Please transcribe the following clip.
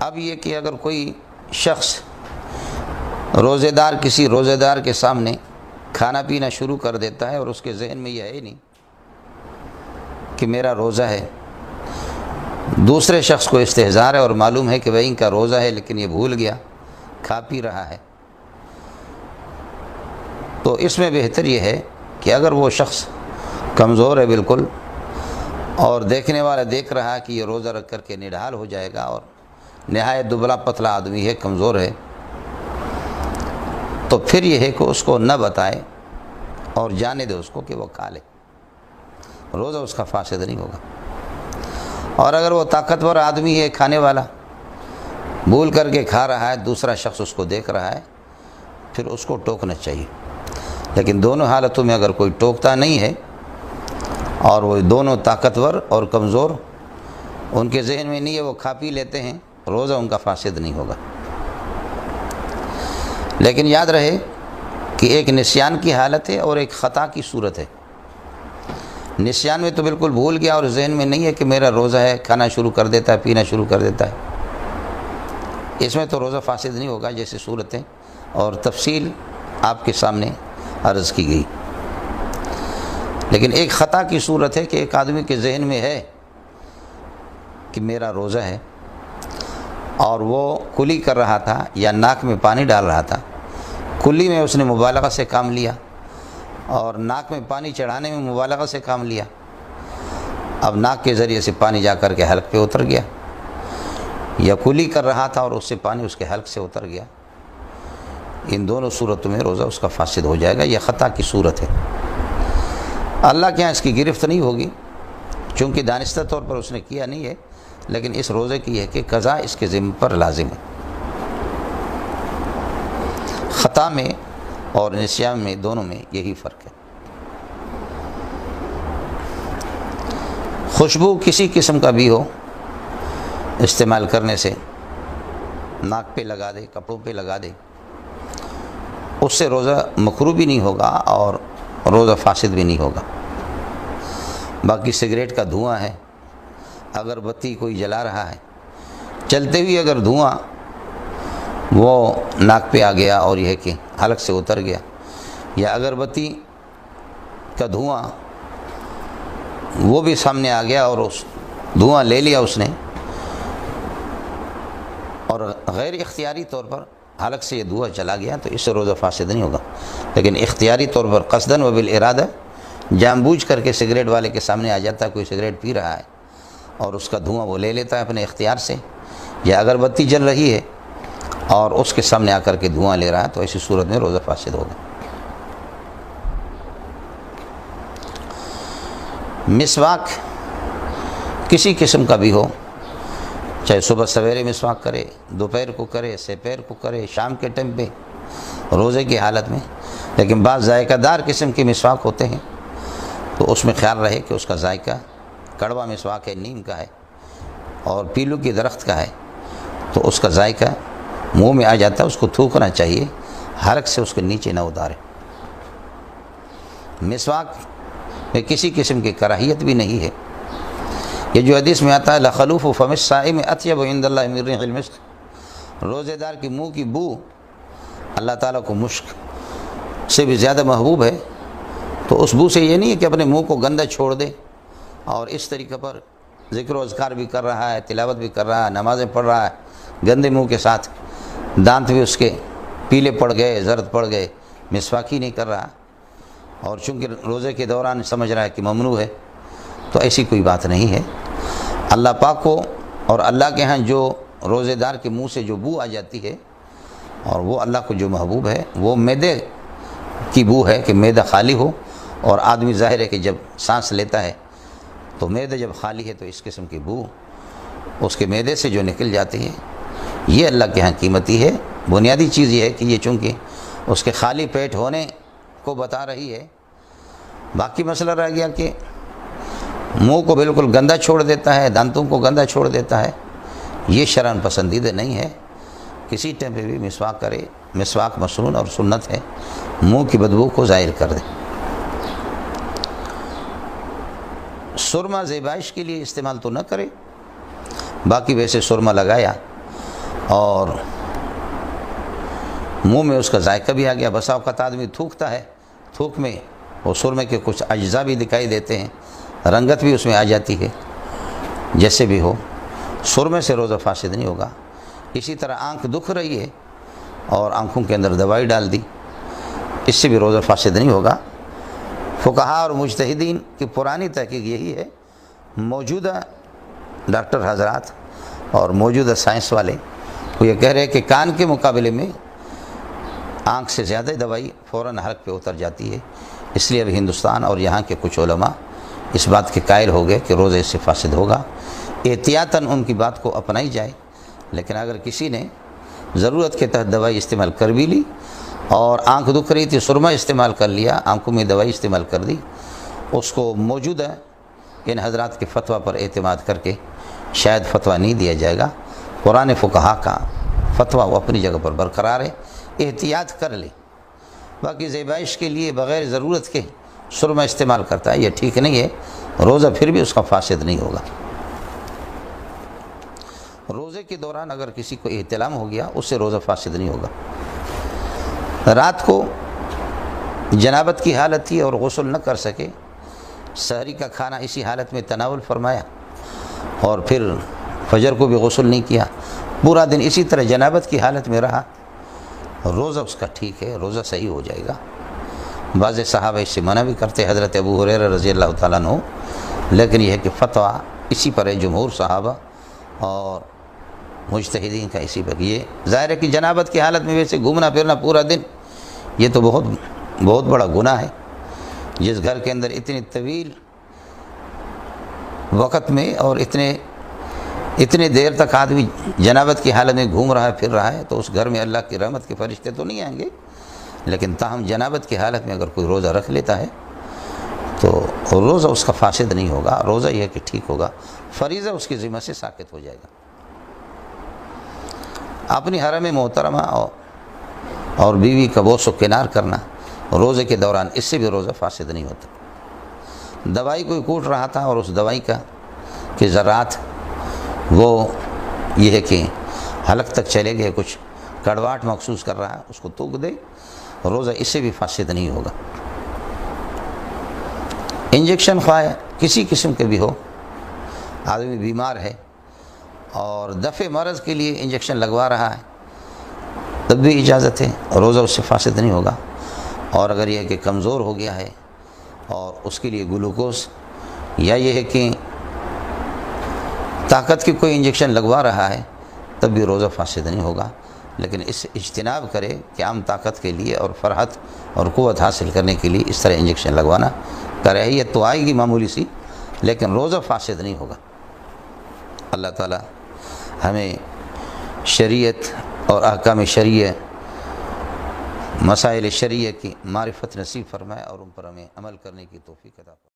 اب یہ کہ اگر کوئی شخص روزے دار کسی روزے دار کے سامنے کھانا پینا شروع کر دیتا ہے اور اس کے ذہن میں یہ ہے نہیں کہ میرا روزہ ہے، دوسرے شخص کو استحضار ہے اور معلوم ہے کہ بھائی ان کا روزہ ہے لیکن یہ بھول گیا، کھا پی رہا ہے، تو اس میں بہتر یہ ہے کہ اگر وہ شخص کمزور ہے بالکل اور دیکھنے والا دیکھ رہا ہے کہ یہ روزہ رکھ کر کے نڈھال ہو جائے گا اور نہایت دبلا پتلا آدمی ہے، کمزور ہے، تو پھر یہ ہے کہ اس کو نہ بتائے اور جانے دے اس کو کہ وہ کھا لے، روزہ اس کا فاسد نہیں ہوگا۔ اور اگر وہ طاقتور آدمی ہے کھانے والا، بھول کر کے کھا رہا ہے، دوسرا شخص اس کو دیکھ رہا ہے، پھر اس کو ٹوکنا چاہیے۔ لیکن دونوں حالتوں میں اگر کوئی ٹوکتا نہیں ہے اور وہ دونوں طاقتور اور کمزور، ان کے ذہن میں نہیں ہے، وہ کھا پی لیتے ہیں، روزہ ان کا فاسد نہیں ہوگا۔ لیکن یاد رہے کہ ایک نسیان کی حالت ہے اور ایک خطا کی صورت ہے۔ نسیان میں تو بالکل بھول گیا اور ذہن میں نہیں ہے کہ میرا روزہ ہے، کھانا شروع کر دیتا ہے، پینا شروع کر دیتا ہے، اس میں تو روزہ فاسد نہیں ہوگا، جیسے صورتیں اور تفصیل آپ کے سامنے عرض کی گئی۔ لیکن ایک خطا کی صورت ہے کہ ایک آدمی کے ذہن میں ہے کہ میرا روزہ ہے اور وہ کلی کر رہا تھا یا ناک میں پانی ڈال رہا تھا، کلی میں اس نے مبالغہ سے کام لیا اور ناک میں پانی چڑھانے میں مبالغہ سے کام لیا، اب ناک کے ذریعے سے پانی جا کر کے حلق پہ اتر گیا، یا کلی کر رہا تھا اور اس سے پانی اس کے حلق سے اتر گیا، ان دونوں صورتوں میں روزہ اس کا فاسد ہو جائے گا۔ یہ خطا کی صورت ہے، اللہ کے ہاں اس کی گرفت نہیں ہوگی چونکہ دانستہ طور پر اس نے کیا نہیں ہے، لیکن اس روزے کی ہے کہ قضا اس کے ذمہ پر لازم ہے۔ خطا میں اور نسیان میں دونوں میں یہی فرق ہے۔ خوشبو کسی قسم کا بھی ہو استعمال کرنے سے، ناک پہ لگا دے، کپڑوں پہ لگا دے، اس سے روزہ مکروہ بھی نہیں ہوگا اور روزہ فاسد بھی نہیں ہوگا۔ باقی سگریٹ کا دھواں ہے، اگر بتی کوئی جلا رہا ہے، چلتے ہوئے اگر دھواں وہ ناک پہ آ گیا اور یہ ہے کہ حلق سے اتر گیا، یا اگربتی کا دھواں وہ بھی سامنے آ گیا اور اس دھواں لے لیا اس نے اور غیر اختیاری طور پر حلق سے یہ دھواں چلا گیا، تو اس سے روزہ فاسد نہیں ہوگا۔ لیکن اختیاری طور پر قصداً و بالارادہ جان بوجھ کر کے سگریٹ والے کے سامنے آ جاتا ہے، کوئی سگریٹ پی رہا ہے اور اس کا دھواں وہ لے لیتا ہے اپنے اختیار سے، یا اگربتی جل رہی ہے اور اس کے سامنے آ کر کے دھواں لے رہا ہے، تو ایسی صورت میں روزہ فاسد ہوگا۔ مسواک کسی قسم کا بھی ہو، چاہے صبح سویرے مسواک کرے، دوپہر کو کرے، سپہر کو کرے، شام کے ٹائم پہ، روزے کی حالت میں، لیکن بعض ذائقہ دار قسم کے مسواک ہوتے ہیں تو اس میں خیال رہے کہ اس کا ذائقہ کڑوا مسواک ہے، نیم کا ہے اور پیلو کی درخت کا ہے، تو اس کا ذائقہ منہ میں آ جاتا ہے، اس کو تھوکنا چاہیے، حلق سے اس کے نیچے نہ اتارے۔ مسواک میں کسی قسم کی کراہیت بھی نہیں ہے۔ یہ جو حدیث میں آتا ہے لخلوف فم الصائم اطیب عند اللہ من ریح المسک، روزے دار کی منہ کی بو اللہ تعالیٰ کو مشک سے بھی زیادہ محبوب ہے، تو اس بو سے یہ نہیں ہے کہ اپنے منہ کو گندہ چھوڑ دے اور اس طریقے پر ذکر و اذکار بھی کر رہا ہے، تلاوت بھی کر رہا ہے، نمازیں پڑھ رہا ہے گندے منہ کے ساتھ، دانت بھی اس کے پیلے پڑ گئے، زرد پڑ گئے، مسواک ہی نہیں کر رہا، اور چونکہ روزے کے دوران سمجھ رہا ہے کہ ممنوع ہے، تو ایسی کوئی بات نہیں ہے۔ اللہ پاک کو اور اللہ کے ہاں جو روزے دار کے منہ سے جو بو آ جاتی ہے اور وہ اللہ کو جو محبوب ہے وہ معدے کی بو ہے، کہ معدہ خالی ہو، اور آدمی ظاہر ہے کہ جب سانس لیتا ہے تو معدہ جب خالی ہے تو اس قسم کی بو اس کے معدے سے جو نکل جاتی ہے، یہ اللہ کے ہاں قیمتی ہے۔ بنیادی چیز یہ ہے کہ یہ چونکہ اس کے خالی پیٹ ہونے کو بتا رہی ہے، باقی مسئلہ رہ گیا کہ منہ کو بالکل گندہ چھوڑ دیتا ہے، دانتوں کو گندہ چھوڑ دیتا ہے، یہ شرعاً پسندیدہ نہیں ہے۔ کسی ٹائم پہ بھی مسواک کرے، مسواک مسنون اور سنت ہے، منہ کی بدبو کو ظاہر کر دے۔ سرما زیبائش کے لیے استعمال تو نہ کرے، باقی ویسے سرما لگایا اور منہ میں اس کا ذائقہ بھی آ گیا۔ بسا اوقات آدمی تھوکتا ہے، تھوک میں وہ سرمے کے کچھ اجزاء بھی دکھائی دیتے ہیں، رنگت بھی اس میں آ جاتی ہے۔ جیسے بھی ہو، سرمے سے روزہ فاسد نہیں ہوگا۔ اسی طرح آنکھ دکھ رہی ہے اور آنکھوں کے اندر دوائی ڈال دی، اس سے بھی روزہ فاسد نہیں ہوگا۔ فقہاء اور مجتہدین کی پرانی تحقیق یہی ہے، موجودہ ڈاکٹر حضرات اور موجودہ سائنس والے وہ یہ کہہ رہے ہیں کہ کان کے مقابلے میں آنکھ سے زیادہ دوائی فوراً حلق پہ اتر جاتی ہے، اس لیے اب ہندوستان اور یہاں کے کچھ علماء اس بات کے قائل ہو گئے کہ روزہ اس سے فاسد ہوگا۔ احتیاطاً ان کی بات کو اپنائی جائے، لیکن اگر کسی نے ضرورت کے تحت دوائی استعمال کر بھی لی اور آنکھ دکھ رہی تھی، سرما استعمال کر لیا، آنکھوں میں دوائی استعمال کر دی، اس کو موجودہ ان حضرات کے فتویٰ پر اعتماد کر کے شاید فتویٰ نہیں دیا جائے گا۔ قرآن فقہا کا فتویٰ وہ اپنی جگہ پر برقرار ہے، احتیاط کر لے۔ باقی زیبائش کے لیے بغیر ضرورت کے سرما استعمال کرتا ہے، یہ ٹھیک نہیں ہے، روزہ پھر بھی اس کا فاسد نہیں ہوگا۔ روزے کے دوران اگر کسی کو احتلام ہو گیا، اس سے روزہ فاسد نہیں ہوگا۔ رات کو جنابت کی حالت تھی اور غسل نہ کر سکے، سحری کا کھانا اسی حالت میں تناول فرمایا اور پھر فجر کو بھی غسل نہیں کیا، پورا دن اسی طرح جنابت کی حالت میں رہا، روزہ اس کا ٹھیک ہے، روزہ صحیح ہو جائے گا۔ بعض صحابہ اس سے منع بھی کرتے، حضرت ابو ہریرہ رضی اللہ تعالیٰ عنہ، لیکن یہ ہے کہ فتویٰ اسی پر ہے، جمہور صحابہ اور مجتہدین کا اسی پر۔ یہ ظاہر ہے کہ جنابت کی حالت میں ویسے گھومنا پھرنا پورا دن، یہ تو بہت بڑا گناہ ہے۔ جس گھر کے اندر اتنی طویل وقت میں اور اتنے دیر تک آدمی جنابت کی حالت میں گھوم رہا ہے پھر رہا ہے، تو اس گھر میں اللہ کی رحمت کے فرشتے تو نہیں آئیں گے، لیکن تاہم جنابت کی حالت میں اگر کوئی روزہ رکھ لیتا ہے تو روزہ اس کا فاسد نہیں ہوگا، روزہ یہ ہے کہ ٹھیک ہوگا، فریضہ اس کی ذمہ سے ساقط ہو جائے گا۔ اپنی حرم محترمہ اور بیوی کا بوس و کنار کرنا روزے کے دوران، اس سے بھی روزہ فاسد نہیں ہوتا۔ دوائی کوئی کوٹ رہا تھا اور اس دوائی کے ذرات وہ یہ ہے کہ حلق تک چلے گئے، کچھ کڑواہٹ محسوس کر رہا ہے، اس کو تھوک دے، روزہ اس سے بھی فاسد نہیں ہوگا۔ انجیکشن خواہ کسی قسم کے بھی ہو، آدمی بیمار ہے اور دفع مرض کے لیے انجیکشن لگوا رہا ہے، تب بھی اجازت ہے، روزہ اس سے فاسد نہیں ہوگا۔ اور اگر یہ ہے کہ کمزور ہو گیا ہے اور اس کے لیے گلوکوز یا یہ ہے کہ طاقت کی کوئی انجیکشن لگوا رہا ہے، تب بھی روزہ فاسد نہیں ہوگا، لیکن اس سے اجتناب کرے کہ عام طاقت کے لیے اور فرحت اور قوت حاصل کرنے کے لیے اس طرح انجیکشن لگوانا، کراہیت تو آئے گی معمولی سی، لیکن روزہ فاسد نہیں ہوگا۔ اللہ تعالی ہمیں شریعت اور احکام شرعیہ، مسائل شرعیہ کی معرفت نصیب فرمائے اور ان پر ہمیں عمل کرنے کی توفیق عطا فرمائے۔